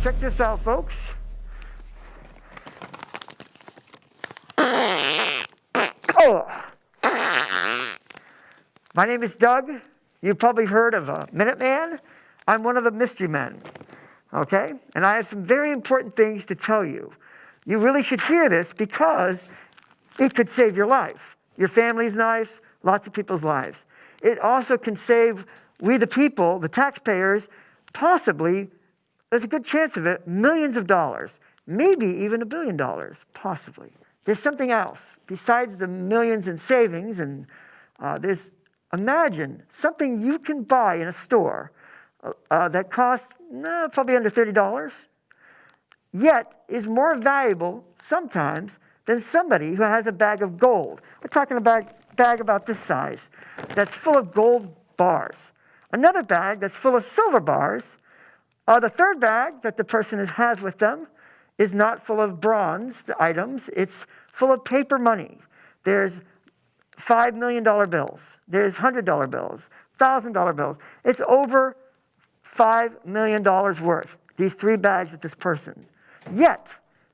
check this out, folks. Oh. My name is Doug. You've probably heard of a Minuteman. I'm one of the mystery men, okay? And I have some very important things to tell you. You really should hear this because it could save your life, your family's lives, lots of people's lives. It also can save we the people, the taxpayers, possibly, there's a good chance of it, millions of dollars, maybe even $1 billion, possibly. There's something else besides the millions in savings, and imagine something you can buy in a store that costs probably under $30, yet is more valuable sometimes than somebody who has a bag of gold. We're talking about a bag about this size that's full of gold bars. Another bag that's full of silver bars. The third bag that the person has with them is not full of bronze items. It's full of paper money. There's $5 million bills. There's $100 bills, $1,000 bills. It's over $5 million worth, these three bags of this person. Yet,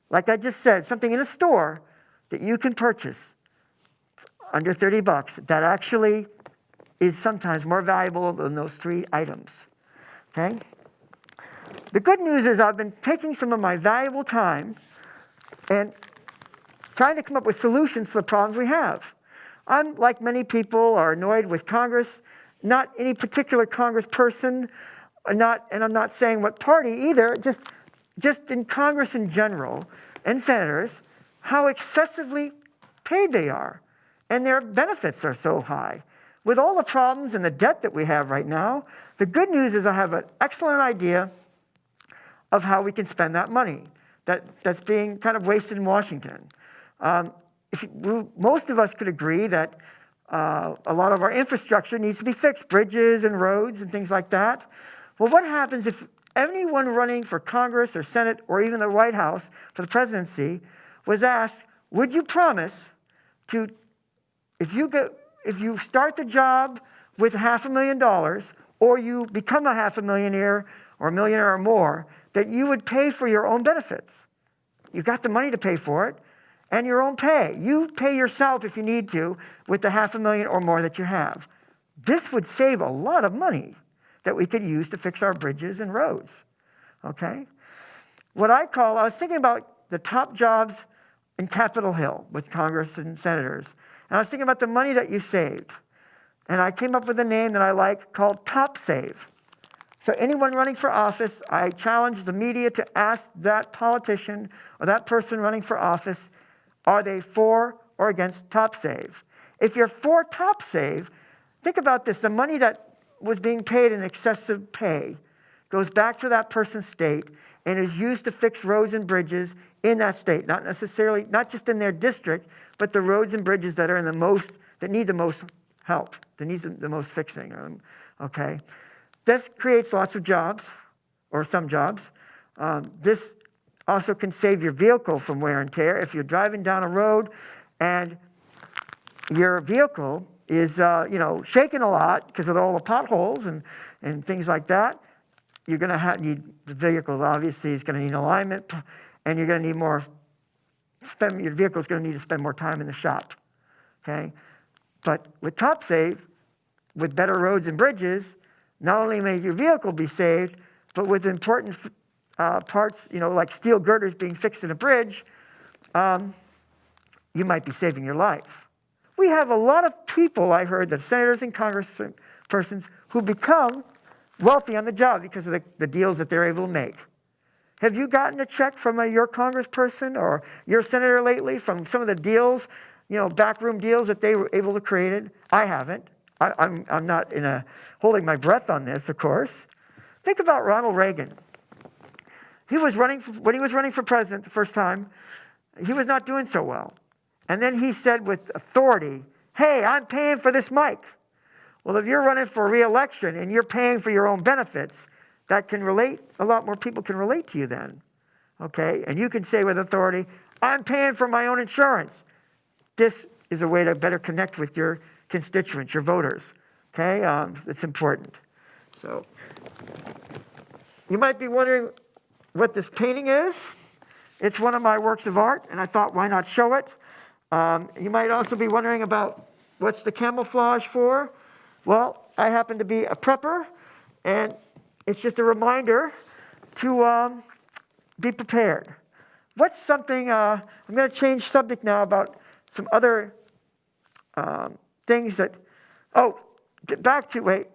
like I just said, something in a store that you can purchase under $30 that actually is sometimes more valuable than those three items, okay? The good news is I've been taking some of my valuable time and trying to come up with solutions to the problems we have. I'm, like many people, are annoyed with Congress, not any particular Congress person, and I'm not saying what party either, just in Congress in general, and senators, how excessively paid they are, and their benefits are so high. With all the problems and the debt that we have right now, the good news is I have an excellent idea of how we can spend that money that's being kind of wasted in Washington. Most of us could agree that a lot of our infrastructure needs to be fixed, bridges and roads and things like that. Well, what happens if anyone running for Congress or Senate or even the White House for the presidency was asked, would you promise to, if you start the job with $500,000 or you become a $500,000 or a millionaire or more, that you would pay for your own benefits? You've got the money to pay for it, and your own pay. You pay yourself if you need to with the $500,000 or more that you have. This would save a lot of money that we could use to fix our bridges and roads, okay? I was thinking about the top jobs in Capitol Hill with Congress and senators, and I was thinking about the money that you saved, and I came up with a name that I like called Top Save. So anyone running for office, I challenge the media to ask that politician or that person running for office, are they for or against Top Save? If you're for Top Save, think about this. The money that was being paid in excessive pay goes back to that person's state and is used to fix roads and bridges in that state, not just in their district, but the roads and bridges that are that need the most help, that need the most fixing, okay? This creates lots of jobs, or some jobs. This also can save your vehicle from wear and tear. If you're driving down a road and your vehicle is shaking a lot because of all the potholes and things like that, you're going to need the vehicle. Obviously, is going to need alignment, and you're going to need your vehicle's going to need to spend more time in the shop. Okay, but with Top Save, with better roads and bridges, not only may your vehicle be saved, but with important parts, like steel girders being fixed in a bridge, you might be saving your life. We have a lot of people, I heard, that senators and congresspersons who become wealthy on the job because of the deals that they're able to make. Have you gotten a check from your congressperson or your senator lately from some of the deals, backroom deals that they were able to create? I haven't. I'm not holding my breath on this, of course. Think about Ronald Reagan. When he was running for president the first time, he was not doing so well. And then he said with authority, hey, I'm paying for this mic. Well, if you're running for re-election and you're paying for your own benefits, that can relate, a lot more people can relate to you then, okay? And you can say with authority, I'm paying for my own insurance. This is a way to better connect with your constituents, your voters, okay? It's important. So you might be wondering, what this painting is. It's one of my works of art, and I thought, why not show it? You might also be wondering about what's the camouflage for? Well, I happen to be a prepper, and it's just a reminder to be prepared. What's something, I'm going to change subject now about some other things that, get back to, wait.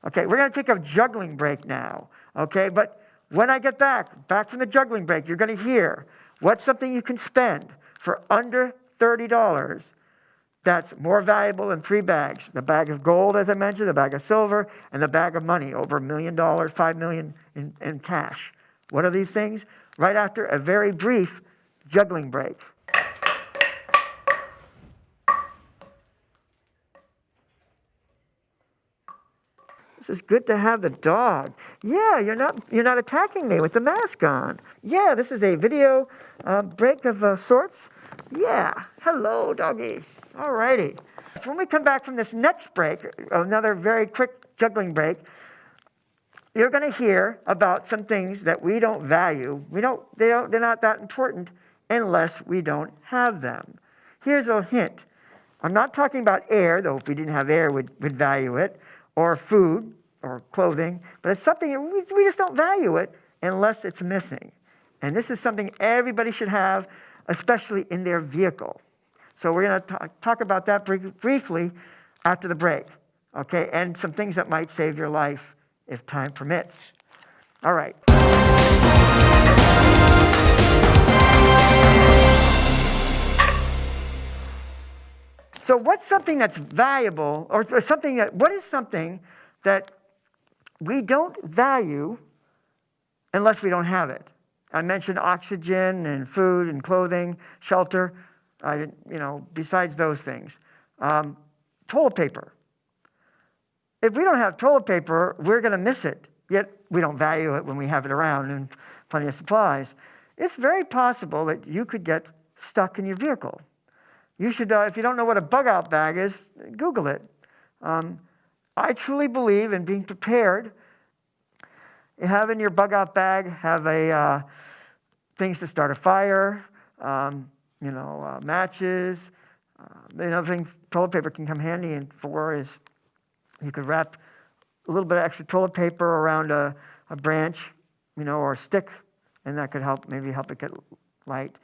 Okay, we're going to take a juggling break now, okay? But when I get back from the juggling break, you're going to hear what's something you can spend for under $30 that's more valuable than 3 bags. The bag of gold, as I mentioned, the bag of silver, and the bag of money, over $1 million, $5 million in cash. What are these things? Right after a very brief juggling break. This is good to have the dog. Yeah, you're not attacking me with the mask on. Yeah, this is a video break of sorts. Yeah, hello, doggy. All righty. So when we come back from this next break, another very quick juggling break, you're going to hear about some things that we don't value. They're not that important unless we don't have them. Here's a hint. I'm not talking about air, though if we didn't have air, we'd value it, or food, or clothing, but it's something we just don't value it unless it's missing. And this is something everybody should have, especially in their vehicle. So we're going to talk about that briefly after the break, okay? And some things that might save your life if time permits. All right. So what's something that's valuable, or something that, what is something that we don't value unless we don't have it? I mentioned oxygen and food and clothing, shelter, besides those things. Toilet paper. If we don't have toilet paper, we're going to miss it, yet we don't value it when we have it around and plenty of supplies. It's very possible that you could get stuck in your vehicle. You should, if you don't know what a bug-out bag is, Google it. I truly believe in being prepared. You have in your bug-out bag, have things to start a fire, matches. Another thing toilet paper can come handy in for is you could wrap a little bit of extra toilet paper around a branch, or a stick, and that could maybe help it get light.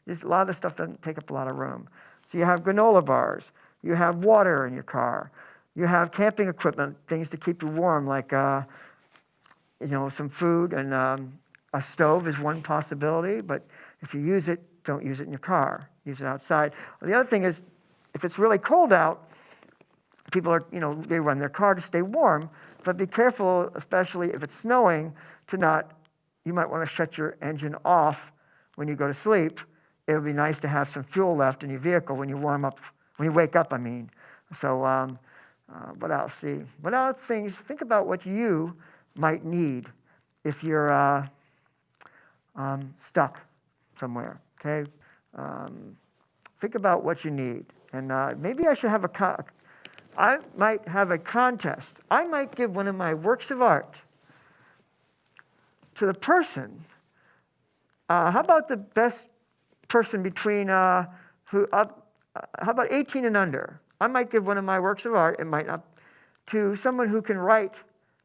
A lot of this stuff doesn't take up a lot of room. So you have granola bars. You have water in your car. You have camping equipment, things to keep you warm, like some food, and a stove is one possibility. But if you use it, don't use it in your car. Use it outside. Well, the other thing is, if it's really cold out, people are, they run their car to stay warm. But be careful, especially if it's snowing, you might want to shut your engine off when you go to sleep. It would be nice to have some fuel left in your vehicle when you wake up, I mean. So what else? What other things? Think about what you might need if you're stuck somewhere, okay? Think about what you need. And maybe I should have I might have a contest. I might give one of my works of art to the person. How about the best person between how about 18 and under? I might give one of my works of art, it might not, to someone who can write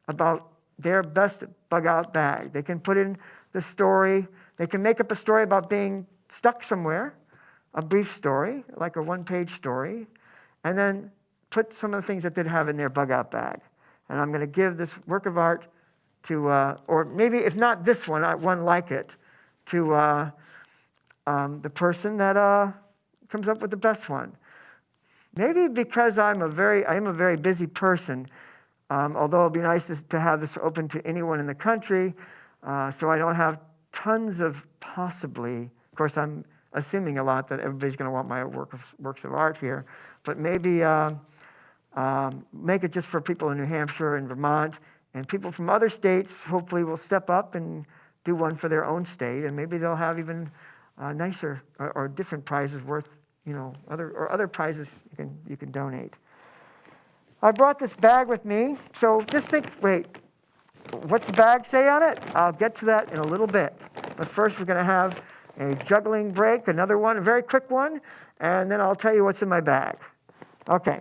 about their best bug-out bag. They can put in the story. They can make up a story about being stuck somewhere, a brief story, like a one-page story, and then put some of the things that they'd have in their bug-out bag. And I'm going to give this work of art to, or maybe if not this one, one like it, to the person that comes up with the best one. Maybe because I am a very busy person, although it'd be nice to have this open to anyone in the country, so I don't have tons of possibly. Of course, I'm assuming a lot that everybody's going to want my works of art here, but maybe make it just for people in New Hampshire and Vermont, and people from other states hopefully will step up and do one for their own state, and maybe they'll have even nicer or different prizes worth, other prizes you can donate. I brought this bag with me, so just think, what's the bag say on it? I'll get to that in a little bit. But first, we're going to have a juggling break, another one, a very quick one, and then I'll tell you what's in my bag. Okay.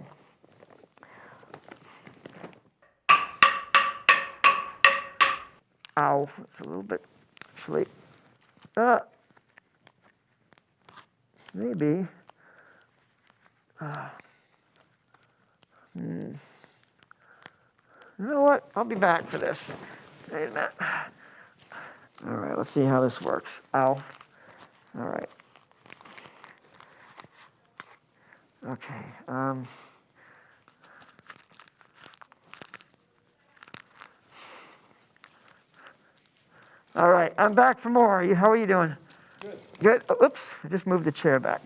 Ow, it's a little bit, actually, maybe, you know what, I'll be back for this. Wait a minute. All right, let's see how this works. Ow. All right. Okay. All right, I'm back for more. How are you doing? Good. Good. Oh, oops, I just moved the chair back.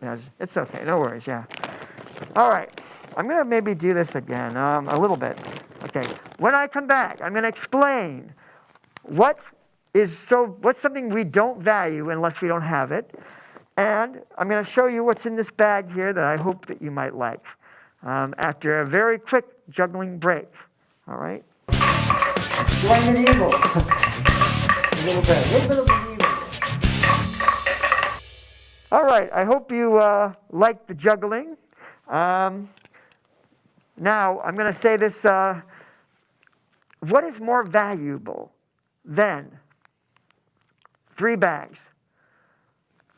Yeah, it's okay. No worries. Yeah. All right. I'm going to maybe do this again a little bit. Okay. When I come back, I'm going to explain what's something we don't value unless we don't have it. And I'm going to show you what's in this bag here that I hope that you might like after a very quick juggling break. All right? Like medieval. A little bit of medieval. All right, I hope you like the juggling. Now, I'm going to say this. What is more valuable than 3 bags?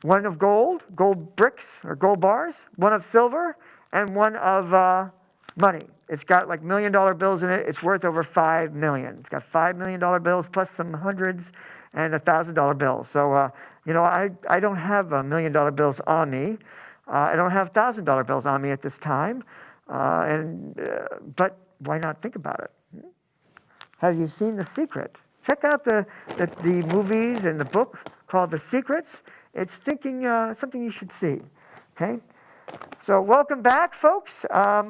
One of gold bricks or gold bars, one of silver, and one of money. It's got like $1 million bills in it. It's worth over $5 million. It's got $5 million bills plus some hundreds and $1,000 bills. So, I don't have $1 million bills on me. I don't have $1,000 bills on me at this time. But why not think about it? Have you seen The Secret? Check out the movies and the book called The Secrets. It's something you should see. Okay? So welcome back, folks.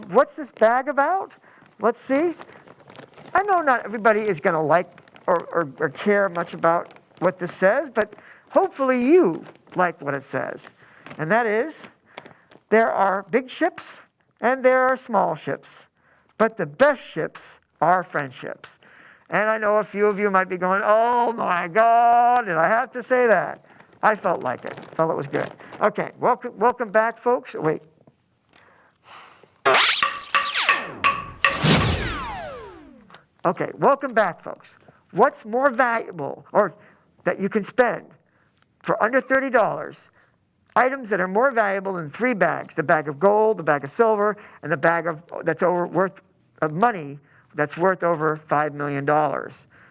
What's this bag about? Let's see. I know not everybody is going to like or care much about what this says, but hopefully you like what it says. And that is, there are big ships and there are small ships, but the best ships are friendships. And I know a few of you might be going, oh my God, did I have to say that? I felt like it. Felt it was good. Okay, welcome back, folks. Wait. Okay, welcome back, folks. What's more valuable, or that you can spend for under $30, items that are more valuable than 3 bags, the bag of gold, the bag of silver, and the bag worth of money that's worth over $5 million,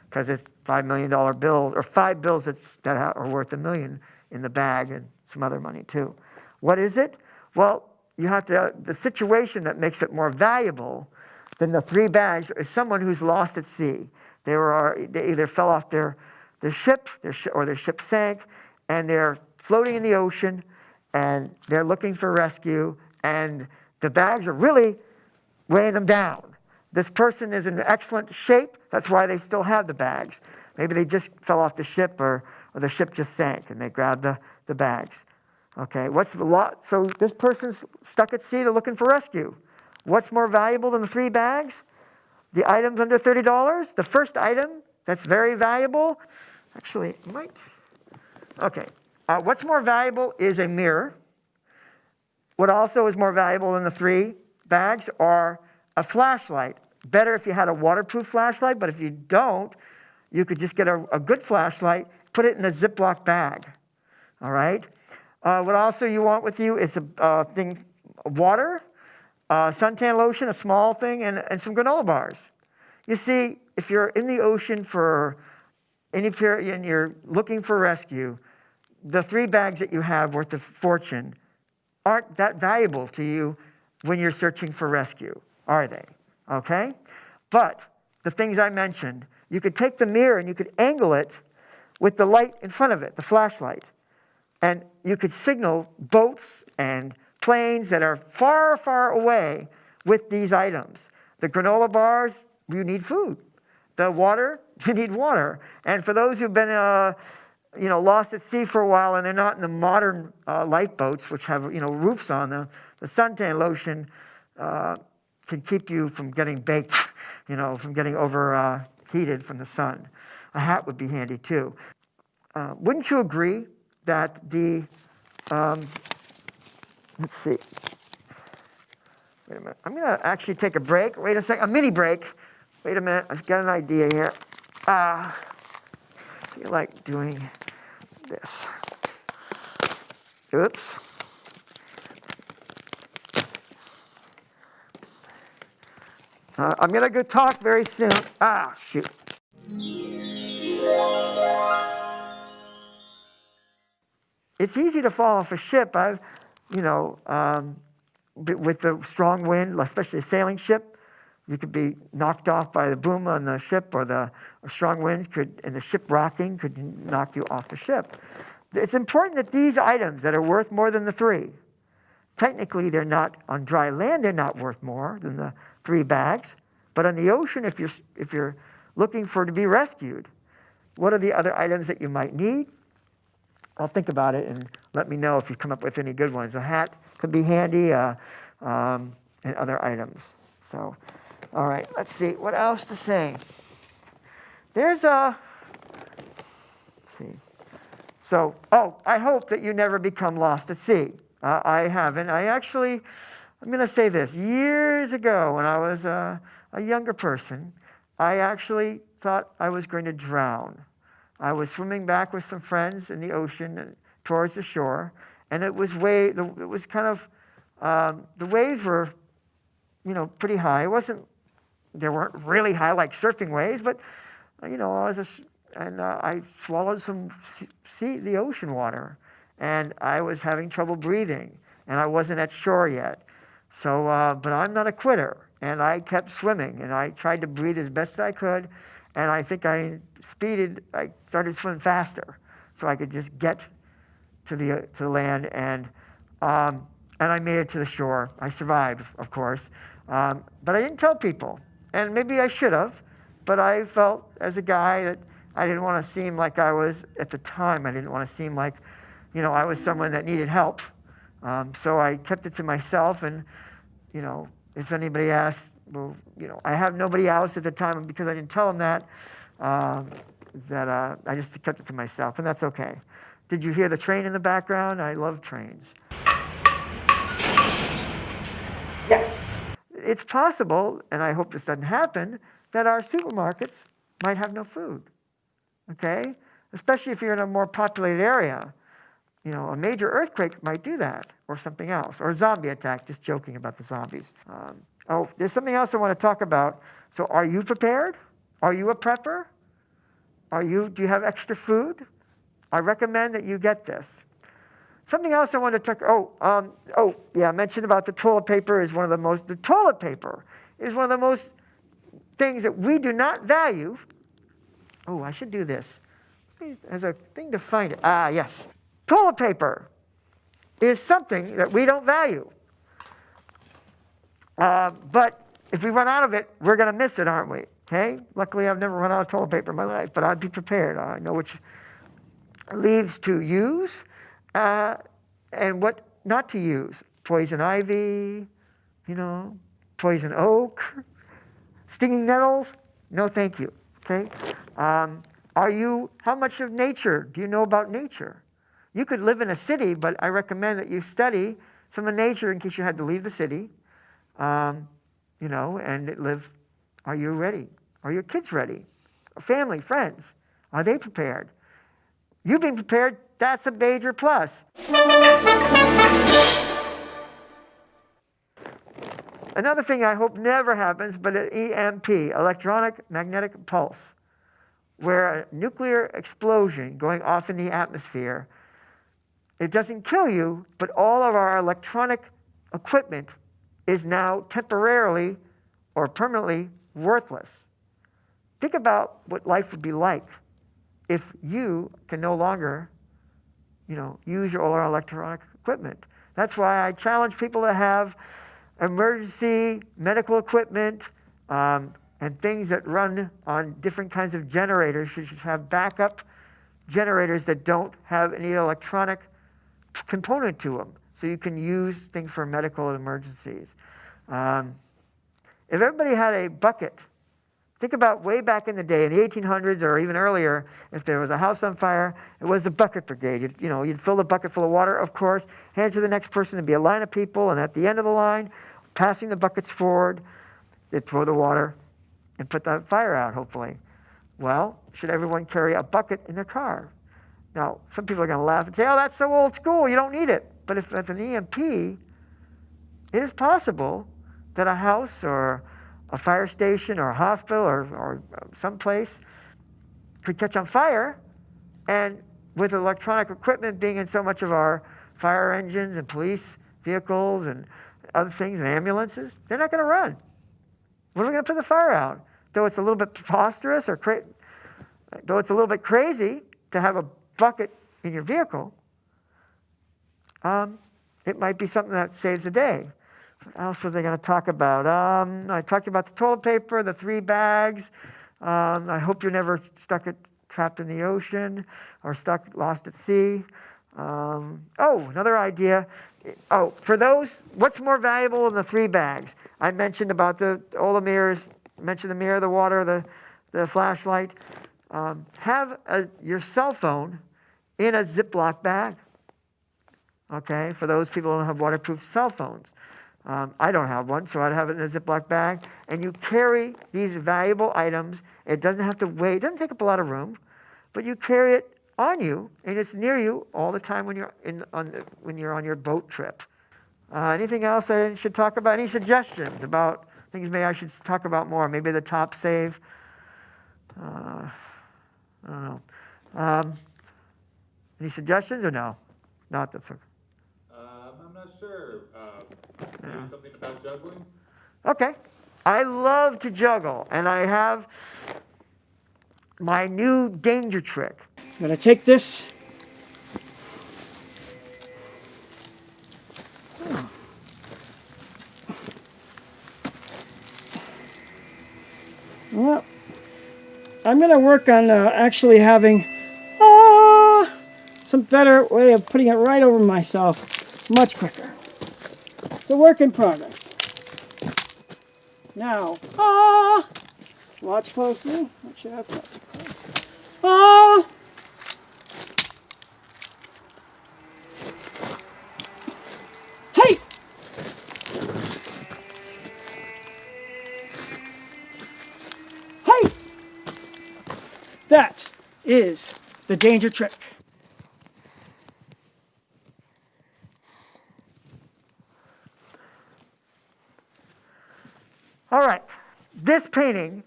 because it's $5 million bills, or 5 bills that are worth $1 million in the bag, and some other money too. What is it? Well, the situation that makes it more valuable than the 3 bags is someone who's lost at sea. They either fell off their ship, or their ship sank, and they're floating in the ocean, and they're looking for rescue, and the bags are really weighing them down. This person is in excellent shape. That's why they still have the bags. Maybe they just fell off the ship, or the ship just sank, and they grabbed the bags. Okay, so this person's stuck at sea. They're looking for rescue. What's more valuable than the 3 bags? The items under $30. The first item that's very valuable, actually, what's more valuable is a mirror. What also is more valuable than the 3 bags are a flashlight. Better if you had a waterproof flashlight, but if you don't, you could just get a good flashlight, put it in a Ziploc bag. All right? What also you want with you is water, suntan lotion, a small thing, and some granola bars. You see, if you're in the ocean for any period and you're looking for rescue, the 3 bags that you have worth a fortune aren't that valuable to you when you're searching for rescue, are they? Okay? But the things I mentioned, you could take the mirror and you could angle it with the light in front of it, the flashlight. And you could signal boats and planes that are far, far away with these items. The granola bars, you need food. The water, you need water. And for those who've been lost at sea for a while and they're not in the modern lifeboats, which have roofs on them, the suntan lotion can keep you from getting baked, from getting heated from the sun. A hat would be handy too. Wouldn't you agree that the, let's see. Wait a minute. I'm going to actually take a break. Wait a second. A mini break. Wait a minute. I've got an idea here. I feel like doing this. Oops. I'm going to go talk very soon. Shoot. It's easy to fall off a ship. With the strong wind, especially a sailing ship, you could be knocked off by the boom on the ship, or the strong winds and the ship rocking could knock you off the ship. It's important that these items that are worth more than the 3, technically they're not on dry land, they're not worth more than the 3 bags, but on the ocean, if you're looking to be rescued, what are the other items that you might need? I'll think about it and let me know if you come up with any good ones. A hat could be handy, and other items. So, all right, let's see. What else to say? There's let's see. So, I hope that you never become lost at sea. I haven't. I'm going to say this. Years ago, when I was a younger person, I actually thought I was going to drown. I was swimming back with some friends in the ocean towards the shore, and the waves were, pretty high. They weren't really high like surfing waves, but, I swallowed some the ocean water, and I was having trouble breathing, and I wasn't at shore yet. So, but I'm not a quitter, and I kept swimming, and I tried to breathe as best I could, and I think I started swimming faster, so I could just get to the land, and I made it to the shore. I survived, of course, but I didn't tell people, and maybe I should have, but I felt as a guy that I didn't want to seem like I was, at the time, I didn't want to seem like, I was someone that needed help. So I kept it to myself, and, if anybody asked, well, I have nobody else at the time, and because I didn't tell them that I just kept it to myself, and that's okay. Did you hear the train in the background? I love trains. Yes. It's possible, and I hope this doesn't happen, that our supermarkets might have no food, okay? Especially if you're in a more populated area. A major earthquake might do that, or something else, or a zombie attack, just joking about the zombies. There's something else I want to talk about. So are you prepared? Are you a prepper? Do you have extra food? I recommend that you get this. Something else I want to talk, I mentioned about the toilet paper is the toilet paper is one of the most things that we do not value. I should do this. As a thing to find it. Yes. Toilet paper is something that we don't value. But if we run out of it, we're going to miss it, aren't we? Okay? Luckily, I've never run out of toilet paper in my life, but I'd be prepared. I know which leaves to use and what not to use. Poison ivy, poison oak, stinging nettles. No, thank you. Okay? How much of nature do you know about nature? You could live in a city, but I recommend that you study some of nature in case you had to leave the city, and live. Are you ready? Are your kids ready? Family, friends, are they prepared? You being prepared, that's a major plus. Another thing I hope never happens, but an EMP, electronic magnetic pulse, where a nuclear explosion going off in the atmosphere, it doesn't kill you, but all of our electronic equipment is now temporarily or permanently worthless. Think about what life would be like if you can no longer, use all our electronic equipment. That's why I challenge people to have emergency medical equipment and things that run on different kinds of generators. You should have backup generators that don't have any electronic component to them, so you can use things for medical emergencies. If everybody had a bucket Think about way back in the day, in the 1800s or even earlier, if there was a house on fire, it was the bucket brigade. You'd fill the bucket full of water, of course, hand it to the next person. There'd be a line of people, and at the end of the line, passing the buckets forward, they'd throw the water and put the fire out, hopefully. Well, should everyone carry a bucket in their car? Now, some people are going to laugh and say, oh, that's so old school, you don't need it. But if it's an EMP, it is possible that a house or a fire station or a hospital or someplace could catch on fire, and with electronic equipment being in so much of our fire engines and police vehicles and other things and ambulances, they're not going to run. When are we going to put the fire out? Though it's a little bit preposterous though it's a little bit crazy to have a bucket in your vehicle, it might be something that saves a day. What else was I going to talk about? I talked about the toilet paper, the 3 bags. I hope you're never trapped in the ocean or lost at sea. Another idea. For those, what's more valuable than the 3 bags? I mentioned about all the mirrors. Mentioned the mirror, the water, the flashlight. Have your cell phone in a Ziploc bag. Okay, for those people who don't have waterproof cell phones. I don't have one, so I'd have it in a Ziploc bag. And you carry these valuable items. It doesn't have to weigh. It doesn't take up a lot of room, but you carry it on you, and it's near you all the time when you're on your boat trip. Anything else I should talk about? Any suggestions about things maybe I should talk about more? Maybe the top save. I don't know. Any suggestions or no? Not that's okay. I'm not sure. Maybe something about juggling? Okay. I love to juggle, and I have my new danger trick. I'm going to take this. Well, I'm going to work on actually having some better way of putting it right over myself much quicker. It's a work in progress. Now, watch closely. Make sure that's not too close. Hey! Hey! That is the danger trick. All right, this painting,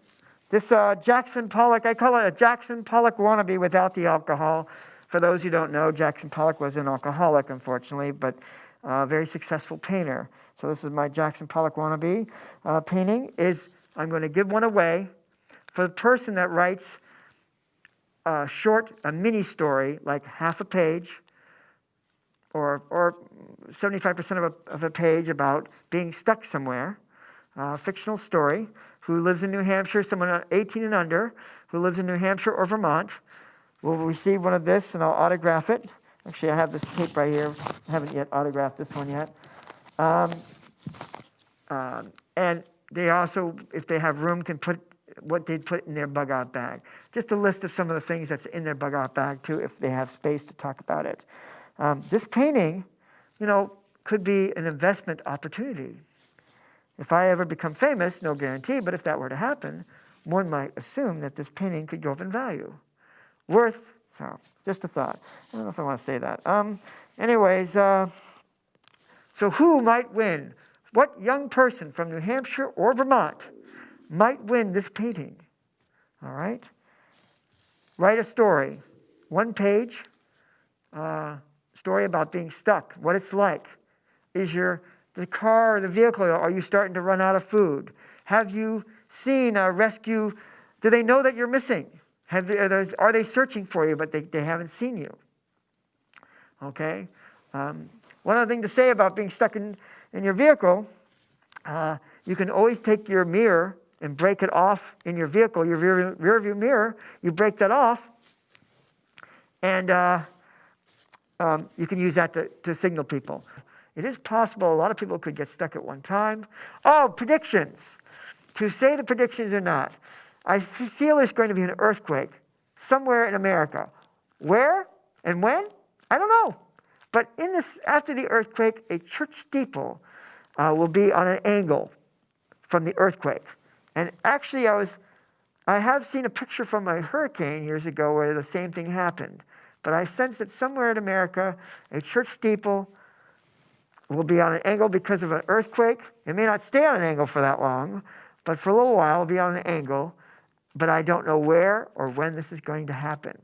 this Jackson Pollock, I call it a Jackson Pollock wannabe without the alcohol. For those who don't know, Jackson Pollock was an alcoholic, unfortunately, but a very successful painter. So this is my Jackson Pollock wannabe painting. I'm going to give one away for the person that writes a mini story, like half a page, or 75% of a page about being stuck somewhere. Fictional story, who lives in New Hampshire, someone 18 and under, who lives in New Hampshire or Vermont, will receive one of this, and I'll autograph it. Actually, I have this tape right here. I haven't yet autographed this one yet. And they also, if they have room, can put what they'd put in their bug-out bag. Just a list of some of the things that's in their bug-out bag, too, if they have space to talk about it. This painting, could be an investment opportunity. If I ever become famous, no guarantee, but if that were to happen, one might assume that this painting could go up in value. Just a thought. I don't know if I want to say that. So who might win? What young person from New Hampshire or Vermont might win this painting? All right? Write a story. 1 page. Story about being stuck, what it's like. Is the car or the vehicle, are you starting to run out of food? Have you seen a rescue? Do they know that you're missing? Are they searching for you, but they haven't seen you? Okay? One other thing to say about being stuck in your vehicle, you can always take your mirror and break it off in your vehicle, your rear view mirror. You break that off, and you can use that to signal people. It is possible a lot of people could get stuck at one time. Predictions. To say the predictions or not. I feel there's going to be an earthquake somewhere in America. Where and when? I don't know. But after the earthquake, a church steeple will be on an angle from the earthquake. And actually, I have seen a picture from a hurricane years ago where the same thing happened. But I sense that somewhere in America, a church steeple will be on an angle because of an earthquake. It may not stay on an angle for that long, but for a little while it'll be on an angle. But I don't know where or when this is going to happen.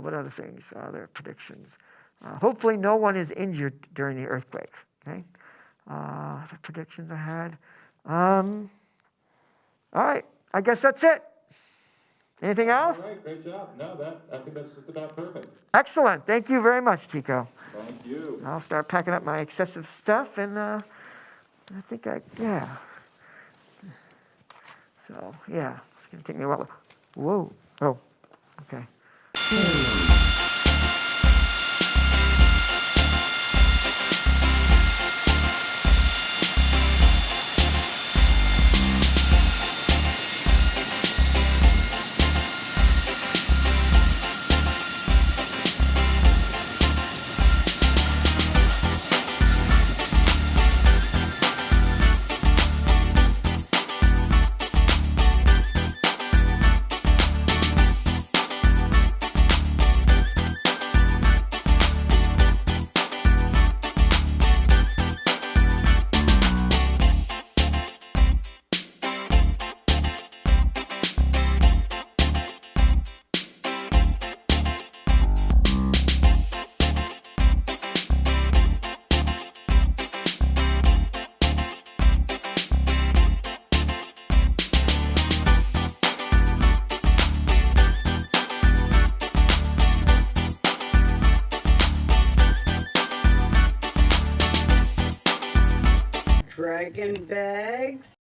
What other things? Other predictions. Hopefully no one is injured during the earthquake. Okay. The predictions I had. All right. I guess that's it. Anything else? All right, great job. No, I think that's just about perfect. Excellent. Thank you very much, Chico. Thank you. I'll start packing up my excessive stuff, and I think yeah. So, yeah, it's going to take me a while. Whoa. Oh, okay. Dragon bags.